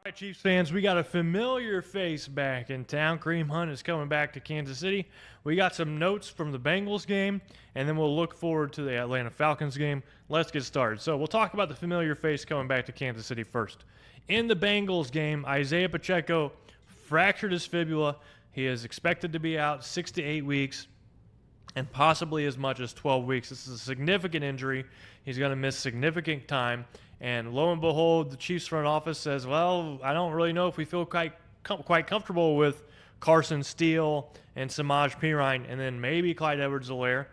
All right, Chiefs fans, we got a familiar face back in town. Kareem Hunt is coming back to Kansas City. We got some notes from the Bengals game, and then we'll look forward to the Atlanta Falcons game. Let's get started. So we'll talk about the familiar face coming back to Kansas City first. In the Bengals game, Isaiah Pacheco fractured his fibula. He is expected to be out 6 to 8 weeks and possibly as much as 12 weeks. This is a significant injury. He's going to miss significant time. And lo and behold, the Chiefs front office says, well, I don't really know if we feel quite comfortable with Carson Steel and Samaje Perine and then maybe Clyde Edwards-Helaire.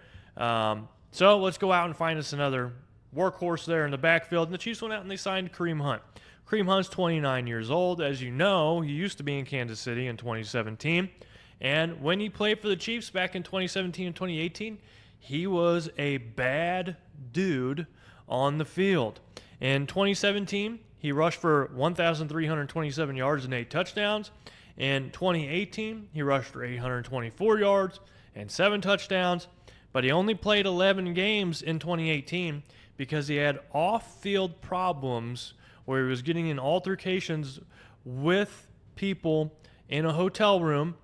So let's go out and find us another workhorse there in the backfield. And the Chiefs went out and they signed Kareem Hunt. Kareem Hunt's 29 years old. As you know, he used to be in Kansas City in 2017. And when he played for the Chiefs back in 2017 and 2018, he was a bad dude on the field. In 2017, he rushed for 1,327 yards and 8 touchdowns. In 2018, he rushed for 824 yards and 7 touchdowns. But he only played 11 games in 2018 because he had off-field problems where he was getting in altercations with people in a hotel room.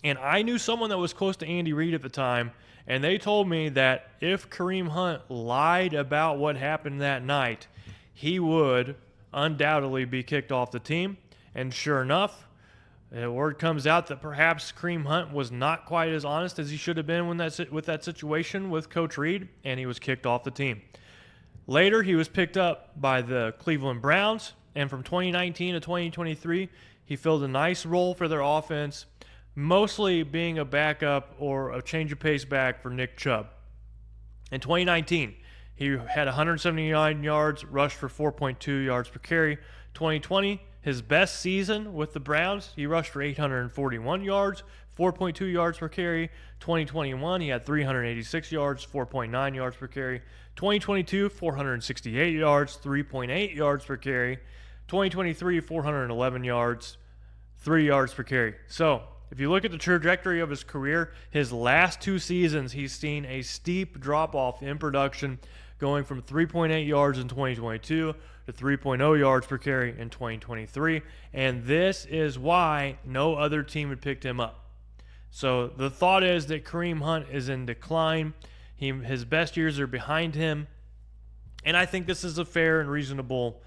And I knew someone that was close to Andy Reid at the time, and they told me that if Kareem Hunt lied about what happened that night, he would undoubtedly be kicked off the team. And sure enough, the word comes out that perhaps Kareem Hunt was not quite as honest as he should have been with that situation with Coach Reid, and he was kicked off the team. Later, he was picked up by the Cleveland Browns, and from 2019 to 2023, he filled a nice role for their offense, mostly being a backup or a change of pace back for Nick Chubb. In 2019, he had 179 yards, rushed for 4.2 yards per carry. 2020, his best season with the Browns, he rushed for 841 yards, 4.2 yards per carry. 2021, he had 386 yards, 4.9 yards per carry. 2022, 468 yards, 3.8 yards per carry. 2023, 411 yards, 3 yards per carry. So, if you look at the trajectory of his career, his last 2 seasons, he's seen a steep drop-off in production, going from 3.8 yards in 2022 to 3.0 yards per carry in 2023. And this is why no other team had picked him up. So the thought is that Kareem Hunt is in decline. His best years are behind him. And I think this is a fair and reasonable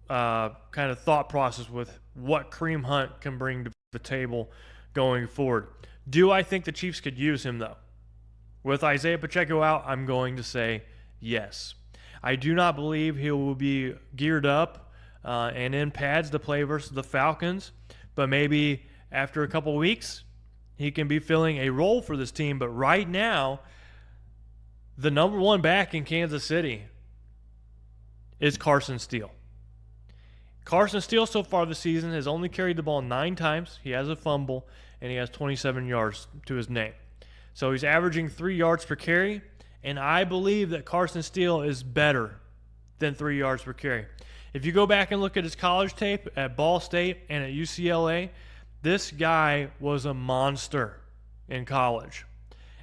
kind of thought process with what Kareem Hunt can bring to the table going forward. Do I think the Chiefs could use him, though? With Isaiah Pacheco out, I'm going to say yes. I do not believe he will be geared up and in pads to play versus the Falcons, but maybe after a couple weeks, he can be filling a role for this team. But right now, the number one back in Kansas City is Carson Steel. Carson Steel so far this season has only carried the ball 9 times. He has a fumble, and he has 27 yards to his name. So he's averaging 3 yards per carry, and I believe that Carson Steel is better than 3 yards per carry. If you go back and look at his college tape at Ball State and at UCLA, this guy was a monster in college.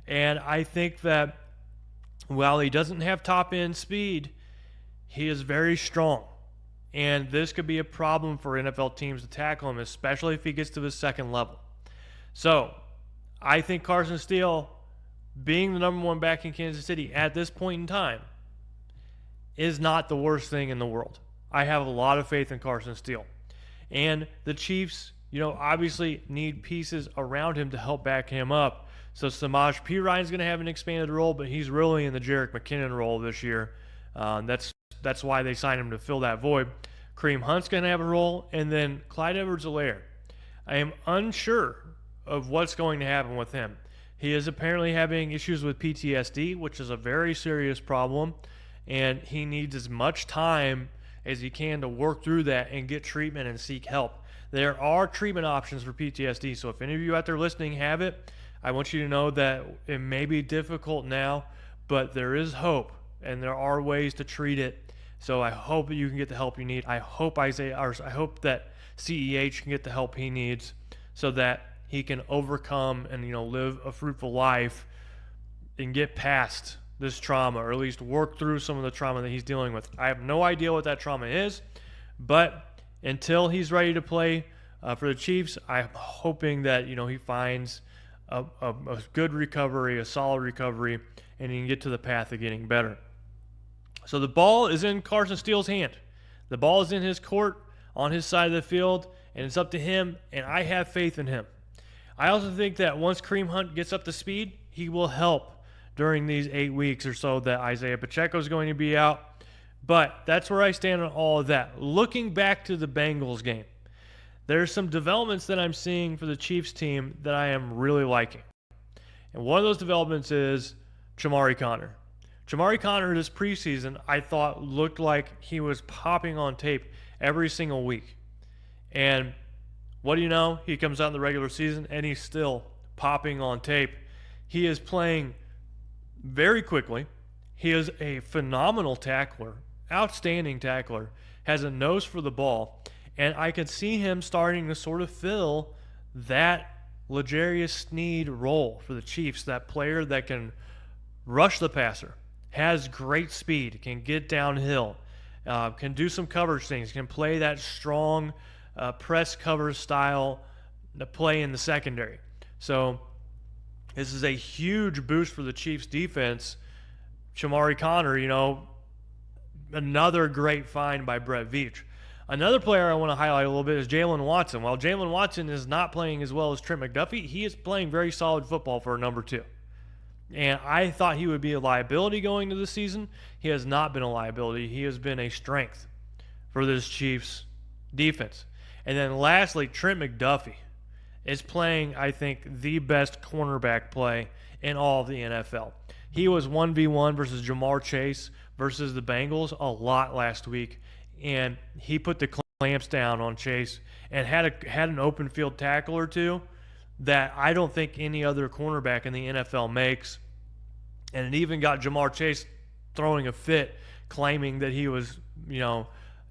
And I think that while he doesn't have top-end speed, he is very strong. And this could be a problem for NFL teams to tackle him, especially if he gets to the second level. So, I think Carson Steel, being the number one back in Kansas City at this point in time, is not the worst thing in the world. I have a lot of faith in Carson Steel. And the Chiefs, obviously need pieces around him to help back him up. So Samaje Perine's going to have an expanded role, but he's really in the Jerick McKinnon role this year. That's why they signed him to fill that void. Kareem Hunt's going to have a role, and then Clyde Edwards-Helaire. I am unsure of what's going to happen with him. He is apparently having issues with PTSD, which is a very serious problem, and he needs as much time as he can to work through that and get treatment and seek help. There are treatment options for PTSD, so if any of you out there listening have it, I want you to know that it may be difficult now, but there is hope, and there are ways to treat it. So I hope that you can get the help you need. I hope that CEH can get the help he needs so that he can overcome and live a fruitful life and get past this trauma, or at least work through some of the trauma that he's dealing with. I have no idea what that trauma is, but until he's ready to play for the Chiefs, I'm hoping that he finds a good recovery, a solid recovery, and he can get to the path of getting better. So the ball is in Carson Steele's hand. The ball is in his court, on his side of the field, and it's up to him, and I have faith in him. I also think that once Kareem Hunt gets up to speed, he will help during these 8 weeks or so that Isaiah Pacheco is going to be out. But that's where I stand on all of that. Looking back to the Bengals game, there's some developments that I'm seeing for the Chiefs team that I am really liking. And one of those developments is Chamarri Conner. Chamarri Conner this preseason, I thought looked like he was popping on tape every single week. And what do you know? He comes out in the regular season and he's still popping on tape. He is playing very quickly. He is a phenomenal tackler, outstanding tackler, has a nose for the ball, and I could see him starting to sort of fill that L'Jarius Sneed role for the Chiefs, that player that can rush the passer, has great speed, can get downhill, can do some coverage things, can play that strong press cover style play in the secondary. So this is a huge boost for the Chiefs defense. Chamarri Conner, another great find by Brett Veach. Another player I want to highlight a little bit is Jalen Watson. While Jalen Watson is not playing as well as Trent McDuffie, he is playing very solid football for a number 2. And I thought he would be a liability going into the season. He has not been a liability. He has been a strength for this Chiefs defense. And then lastly, Trent McDuffie is playing, I think, the best cornerback play in all of the NFL. He was 1v1 versus Jamar Chase versus the Bengals a lot last week, and he put the clamps down on Chase and had an open field tackle or two that I don't think any other cornerback in the NFL makes. And it even got Jamar Chase throwing a fit, claiming that he was,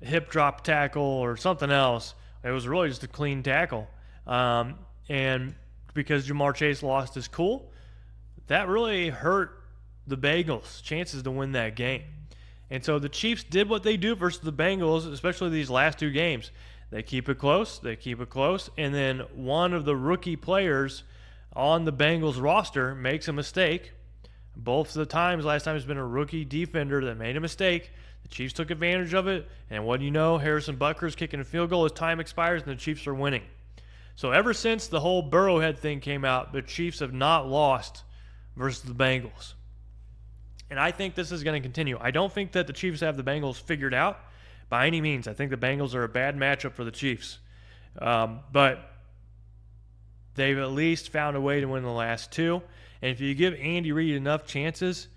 hip drop tackle or something else. It was really just a clean tackle. And because Jamar Chase lost his cool, that really hurt the Bengals' chances to win that game. And so the Chiefs did what they do versus the Bengals, especially these last 2 games. They keep it close, and then one of the rookie players on the Bengals roster makes a mistake. Both of the times, last time it's been a rookie defender that made a mistake. The Chiefs took advantage of it, and what do you know? Harrison Butker's kicking a field goal as time expires, and the Chiefs are winning. So ever since the whole Burrowhead thing came out, the Chiefs have not lost versus the Bengals. And I think this is going to continue. I don't think that the Chiefs have the Bengals figured out by any means. I think the Bengals are a bad matchup for the Chiefs. But they've at least found a way to win the last 2. And if you give Andy Reid enough chances,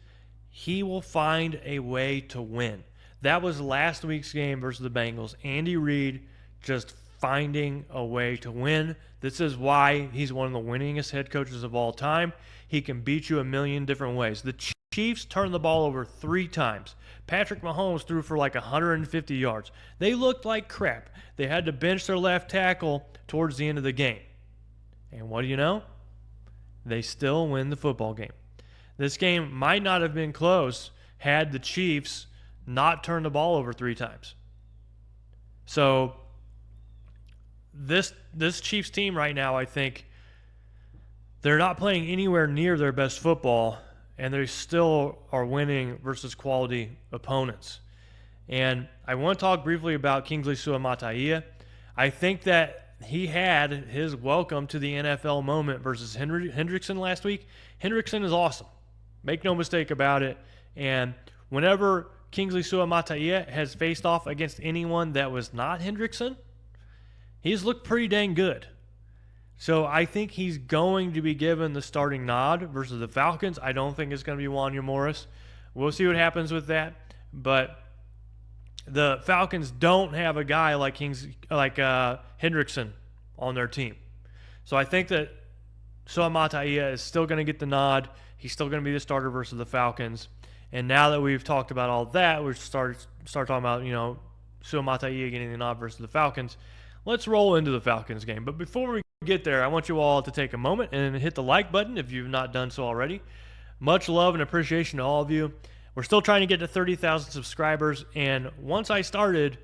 he will find a way to win. That was last week's game versus the Bengals. Andy Reid just finding a way to win. This is why he's one of the winningest head coaches of all time. He can beat you a million different ways. The Chiefs turned the ball over 3 times. Patrick Mahomes threw for like 150 yards. They looked like crap. They had to bench their left tackle towards the end of the game. And what do you know? They still win the football game. This game might not have been close had the Chiefs not turned the ball over 3 times. So this Chiefs team right now, I think, they're not playing anywhere near their best football, and they still are winning versus quality opponents. And I want to talk briefly about Kingsley Suamataia. I think that he had his welcome to the NFL moment versus Hendrickson last week. Hendrickson is awesome. Make no mistake about it. And whenever Kingsley Suamataia has faced off against anyone that was not Hendrickson, he's looked pretty dang good. So I think he's going to be given the starting nod versus the Falcons. I don't think it's going to be Wanya Morris. We'll see what happens with that. But the Falcons don't have a guy like Hendrickson on their team. So I think that Suamataia is still going to get the nod. He's still going to be the starter versus the Falcons. And now that we've talked about all that, we start talking about, Suamataia getting the nod versus the Falcons. Let's roll into the Falcons game. But before we get there, I want you all to take a moment and hit the like button if you've not done so already. Much love and appreciation to all of you. We're still trying to get to 30,000 subscribers, and once I started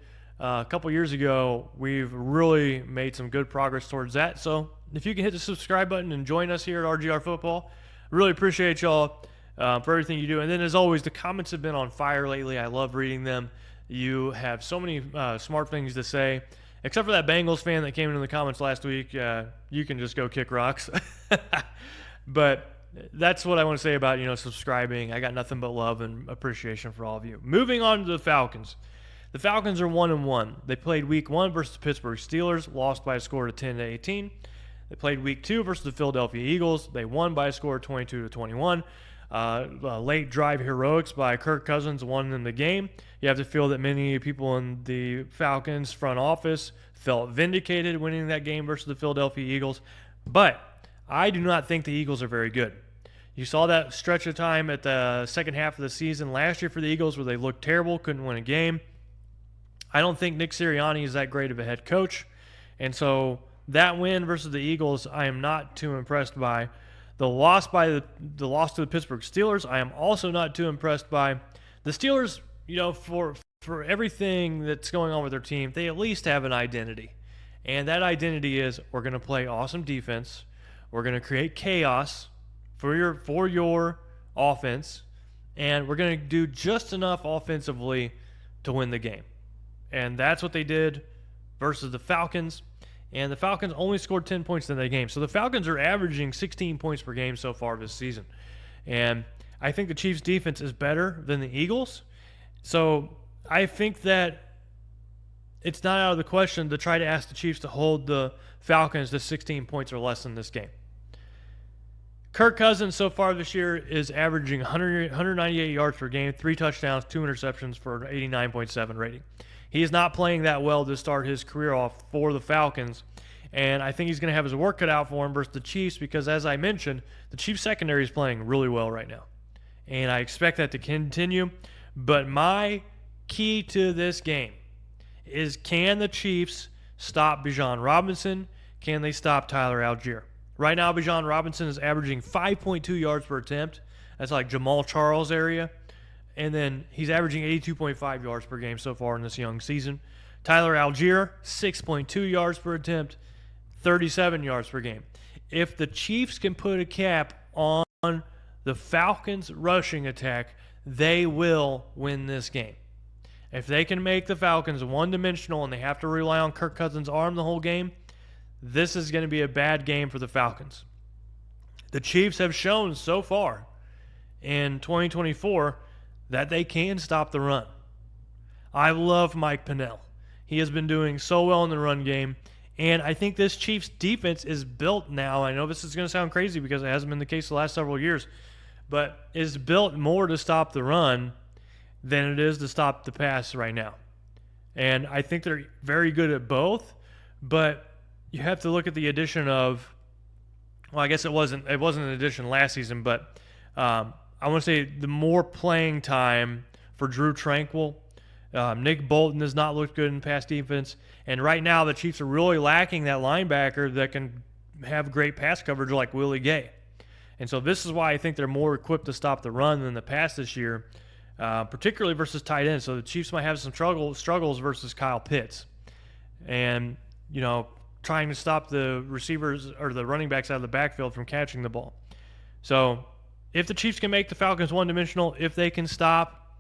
A couple years ago, we've really made some good progress towards that. So if you can hit the subscribe button and join us here at RGR Football, really appreciate y'all for everything you do. And then, as always, the comments have been on fire lately. I love reading them. You have so many smart things to say. Except for that Bengals fan that came into the comments last week, you can just go kick rocks. But that's what I want to say about, subscribing. I got nothing but love and appreciation for all of you. Moving on to the Falcons. The Falcons are 1-1. They played Week 1 versus the Pittsburgh Steelers, lost by a score of 10-18. They played Week 2 versus the Philadelphia Eagles. They won by a score of 22-21. Late drive heroics by Kirk Cousins won in the game. You have to feel that many people in the Falcons front office felt vindicated winning that game versus the Philadelphia Eagles. But I do not think the Eagles are very good. You saw that stretch of time at the second half of the season last year for the Eagles where they looked terrible, couldn't win a game. I don't think Nick Sirianni is that great of a head coach. And so that win versus the Eagles, I am not too impressed by. The loss to the Pittsburgh Steelers, I am also not too impressed by. The Steelers, for everything that's going on with their team, they at least have an identity. And that identity is we're going to play awesome defense. We're going to create chaos for your offense. And we're going to do just enough offensively to win the game. And that's what they did versus the Falcons. And the Falcons only scored 10 points in that game. So the Falcons are averaging 16 points per game so far this season. And I think the Chiefs' defense is better than the Eagles. So I think that it's not out of the question to try to ask the Chiefs to hold the Falcons to 16 points or less in this game. Kirk Cousins so far this year is averaging 198 yards per game, 3 touchdowns, 2 interceptions for an 89.7 rating. He is not playing that well to start his career off for the Falcons, and I think he's going to have his work cut out for him versus the Chiefs because, as I mentioned, the Chiefs secondary is playing really well right now, and I expect that to continue. But my key to this game is, can the Chiefs stop Bijan Robinson? Can they stop Tyler Algier? Right now, Bijan Robinson is averaging 5.2 yards per attempt. That's like Jamal Charles area. And then he's averaging 82.5 yards per game so far in this young season. Tyler Algier, 6.2 yards per attempt, 37 yards per game. If the Chiefs can put a cap on the Falcons' rushing attack, they will win this game. If they can make the Falcons one-dimensional and they have to rely on Kirk Cousins' arm the whole game, this is going to be a bad game for the Falcons. The Chiefs have shown so far in 2024 that they can stop the run. I love Mike Pennell. He has been doing so well in the run game, and I think this Chiefs defense is built now. I know this is going to sound crazy because it hasn't been the case the last several years, but is built more to stop the run than it is to stop the pass right now. And I think they're very good at both, but you have to look at the addition of, well, I guess it wasn't an addition last season, but I want to say the more playing time for Drew Tranquill. Nick Bolton has not looked good in pass defense. And right now the Chiefs are really lacking that linebacker that can have great pass coverage like Willie Gay. And so this is why I think they're more equipped to stop the run than the pass this year, particularly versus tight ends. So the Chiefs might have some struggles versus Kyle Pitts. And, trying to stop the receivers or the running backs out of the backfield from catching the ball. So if the Chiefs can make the Falcons one-dimensional, if they can stop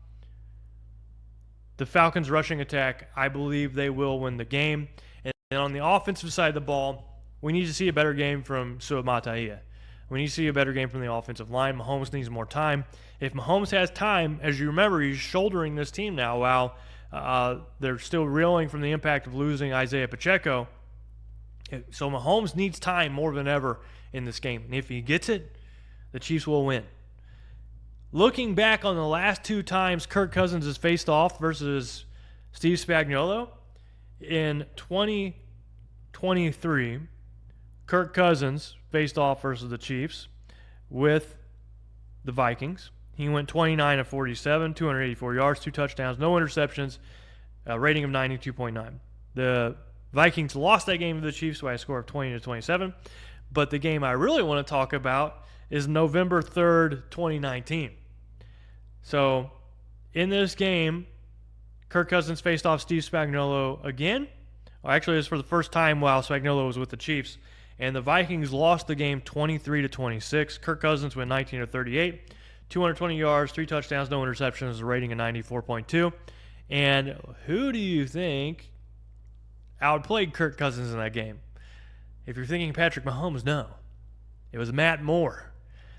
the Falcons' rushing attack, I believe they will win the game. And on the offensive side of the ball, we need to see a better game from Suamataia. We need to see a better game from the offensive line. Mahomes needs more time. If Mahomes has time, as you remember, he's shouldering this team now while they're still reeling from the impact of losing Isaiah Pacheco. So Mahomes needs time more than ever in this game. And if he gets it, the Chiefs will win. Looking back on the last 2 times Kirk Cousins has faced off versus Steve Spagnuolo, in 2023, Kirk Cousins faced off versus the Chiefs with the Vikings. He went 29 of 47, 284 yards, 2 touchdowns, no interceptions, a rating of 92.9. The Vikings lost that game to the Chiefs by a score of 20-27. But the game I really want to talk about is November 3rd, 2019. So in this game, Kirk Cousins faced off Steve Spagnuolo again. Well, actually, it was for the first time while Spagnuolo was with the Chiefs. And the Vikings lost the game 23-26. Kirk Cousins went 19 of 38, 220 yards, 3 touchdowns, no interceptions, a rating of 94.2. And who do you think outplayed Kirk Cousins in that game? If you're thinking Patrick Mahomes, no. It was Matt Moore.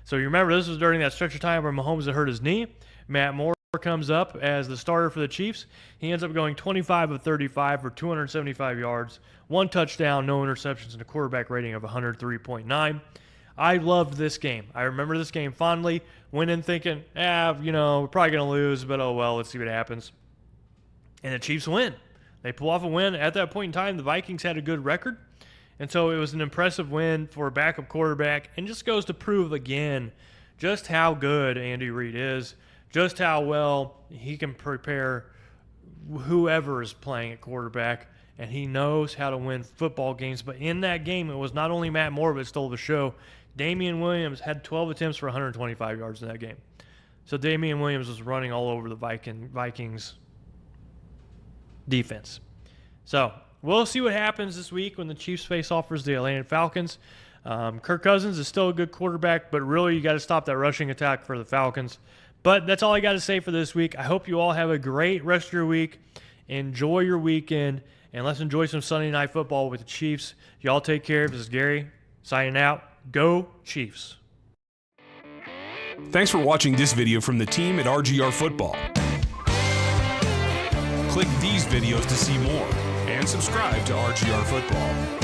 So you remember this was during that stretch of time where Mahomes had hurt his knee. Matt Moore comes up as the starter for the Chiefs. He ends up going 25 of 35 for 275 yards, 1 touchdown, no interceptions, and a quarterback rating of 103.9. I loved this game. I remember this game fondly. Went in thinking, we're probably going to lose, but oh well, let's see what happens. And the Chiefs win. They pull off a win. At that point in time, the Vikings had a good record. And so it was an impressive win for a backup quarterback, and just goes to prove again just how good Andy Reid is, just how well he can prepare whoever is playing at quarterback, and he knows how to win football games. But in that game, it was not only Matt Moore that stole the show. Damian Williams had 12 attempts for 125 yards in that game. So Damian Williams was running all over the Vikings defense. So we'll see what happens this week when the Chiefs face off versus the Atlanta Falcons. Kirk Cousins is still a good quarterback, but really you got to stop that rushing attack for the Falcons. But that's all I got to say for this week. I hope you all have a great rest of your week. Enjoy your weekend, and let's enjoy some Sunday Night Football with the Chiefs. Y'all take care. This is Gary signing out. Go Chiefs. Thanks for watching this video from the team at RGR Football. Click these videos to see more and subscribe to RGR Football.